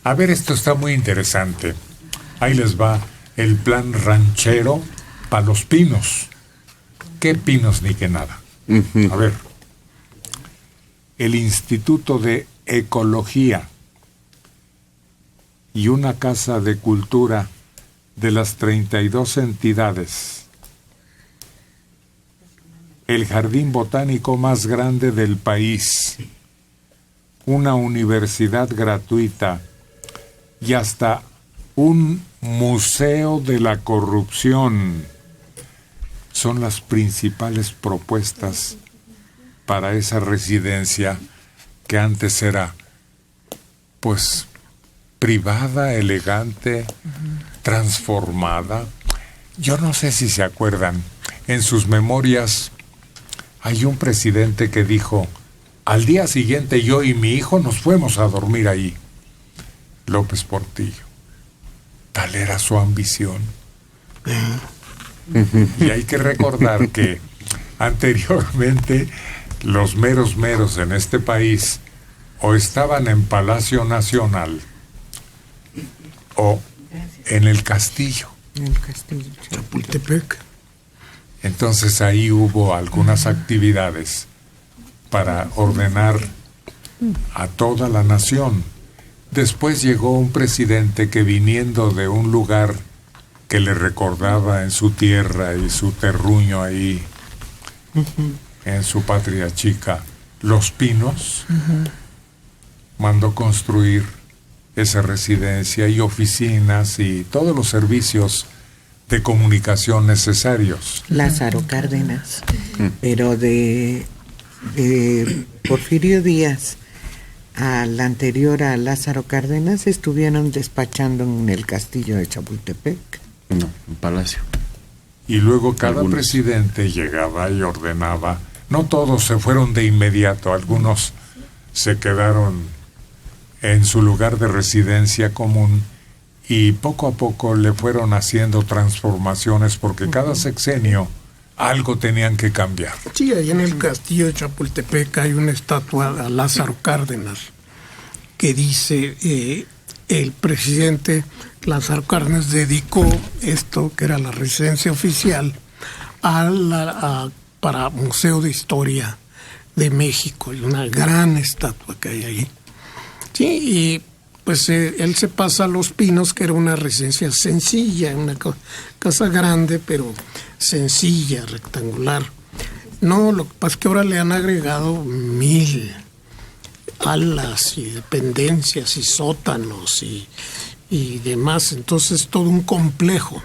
A ver, esto está muy interesante. Ahí les va el plan ranchero para los pinos. ¿Qué pinos ni qué nada? A ver, el Instituto de Ecología y una casa de cultura de las 32 entidades. El jardín botánico más grande del país. Una universidad gratuita y hasta un museo de la corrupción son las principales propuestas para esa residencia que antes era, pues, privada, elegante, transformada. Yo no sé si se acuerdan, en sus memorias hay un presidente que dijo: al día siguiente yo y mi hijo nos fuimos a dormir ahí. López Portillo. Tal era su ambición. Y hay que recordar que anteriormente los meros meros en este país o estaban en Palacio Nacional o en el Castillo. En el Castillo Chapultepec. Entonces ahí hubo algunas actividades para ordenar a toda la nación. Después llegó un presidente que, viniendo de un lugar que le recordaba en su tierra y su terruño ahí, en su patria chica, Los Pinos, mandó construir esa residencia y oficinas y todos los servicios de comunicación necesarios. Lázaro Cárdenas, pero de Porfirio Díaz al anterior a Lázaro Cárdenas estuvieron despachando en el castillo de Chapultepec. No, en Palacio. Y luego cada presidente llegaba y ordenaba. No todos se fueron de inmediato, algunos se quedaron en su lugar de residencia común y poco a poco le fueron haciendo transformaciones porque cada sexenio algo tenían que cambiar. Sí, ahí en el castillo de Chapultepec hay una estatua a Lázaro Cárdenas que dice el presidente Lázaro Cárdenas dedicó esto, que era la residencia oficial, para Museo de Historia de México. Hay una gran estatua que hay ahí. Sí, y pues él se pasa a Los Pinos, que era una residencia sencilla, una casa grande, pero sencilla, rectangular. No, lo que pasa es que ahora le han agregado 1000 alas y dependencias y sótanos y demás. Entonces todo un complejo,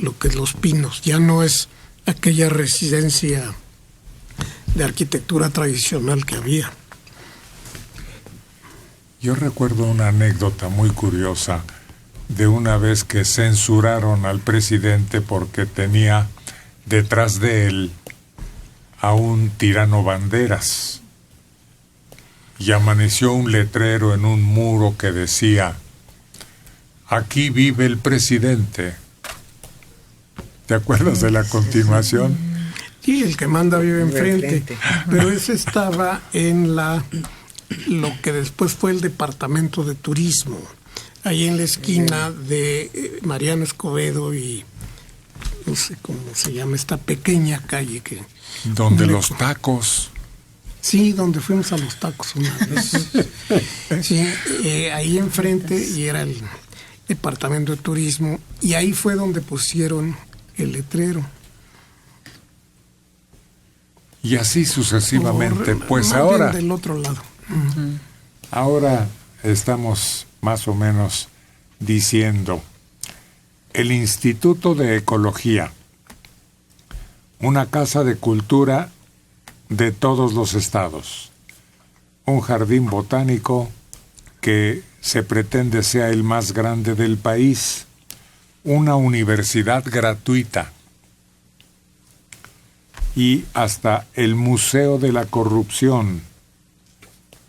lo que es Los Pinos. Ya no es aquella residencia de arquitectura tradicional que había. Yo recuerdo una anécdota muy curiosa de una vez que censuraron al presidente porque tenía detrás de él a un tirano banderas. Y amaneció un letrero en un muro que decía: aquí vive el presidente. ¿Te acuerdas de la continuación? Sí, el que manda vive enfrente. Pero ese estaba en lo que después fue el departamento de turismo, ahí en la esquina de Mariano Escobedo y no sé cómo se llama esta pequeña calle que... Donde los tacos... Sí, donde fuimos a los tacos una vez. Sí, ahí enfrente, y era el departamento de turismo, y ahí fue donde pusieron el letrero. Y así sucesivamente. Pues ahora... del otro lado. Ahora estamos más o menos diciendo: el Instituto de Ecología, una casa de cultura de todos los estados, un jardín botánico que se pretende sea el más grande del país, una universidad gratuita y hasta el Museo de la Corrupción.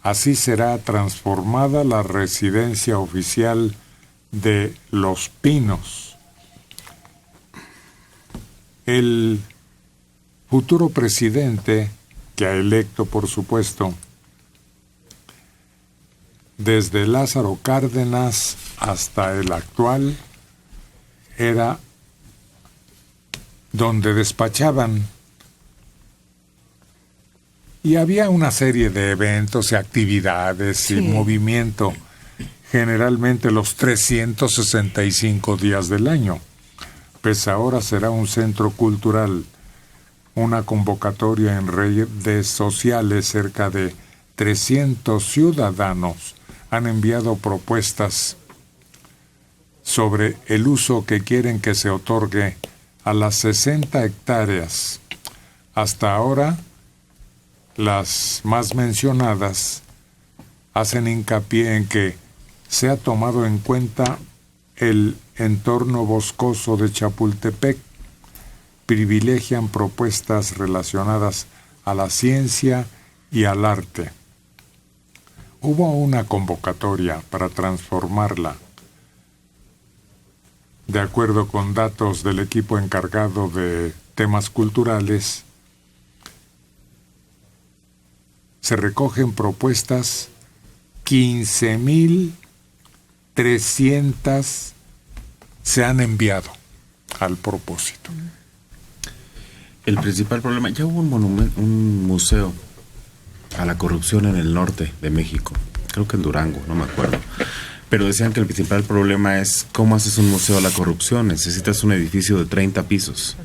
Así será transformada la residencia oficial de Los Pinos. El futuro presidente, que ha electo por supuesto, desde Lázaro Cárdenas hasta el actual, era donde despachaban. Y había una serie de eventos y actividades y movimiento, generalmente los 365 días del año. Pues ahora será un centro cultural, una convocatoria en redes sociales. Cerca de 300 ciudadanos han enviado propuestas sobre el uso que quieren que se otorgue a las 60 hectáreas. Hasta ahora, las más mencionadas hacen hincapié en que se ha tomado en cuenta el entorno boscoso de Chapultepec, privilegian propuestas relacionadas a la ciencia y al arte. Hubo una convocatoria para transformarla. De acuerdo con datos del equipo encargado de temas culturales, se recogen propuestas 15,300 se han enviado al propósito. El principal problema, ya hubo un museo a la corrupción en el norte de México, creo que en Durango, no me acuerdo, pero decían que el principal problema es cómo haces un museo a la corrupción. Necesitas un edificio de 30 pisos.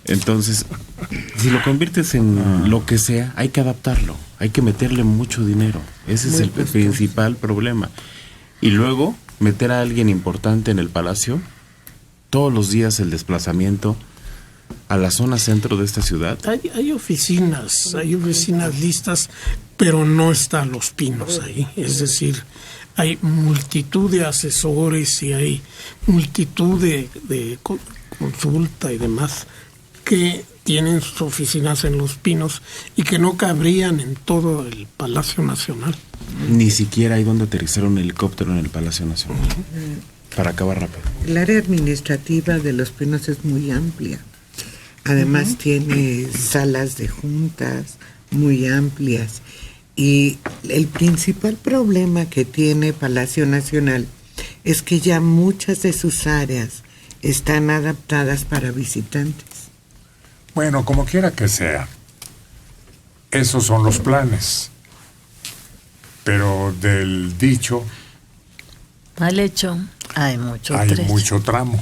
Entonces, si lo conviertes en lo que sea, hay que adaptarlo, hay que meterle mucho dinero. Ese es el principal problema. Y luego, meter a alguien importante en el palacio, todos los días el desplazamiento a la zona centro de esta ciudad. Hay oficinas listas, pero no están Los Pinos ahí. Es decir, hay multitud de asesores y hay multitud de consulta y demás que tienen sus oficinas en Los Pinos y que no cabrían en todo el Palacio Nacional. Ni siquiera hay donde aterrizar un helicóptero en el Palacio Nacional. Para acabar rápido. El área administrativa de Los Pinos es muy amplia. Además tiene salas de juntas muy amplias. Y el principal problema que tiene Palacio Nacional es que ya muchas de sus áreas están adaptadas para visitantes. Bueno, como quiera que sea, esos son los planes. Pero del dicho al hecho hay mucho hay trecho. mucho tramo.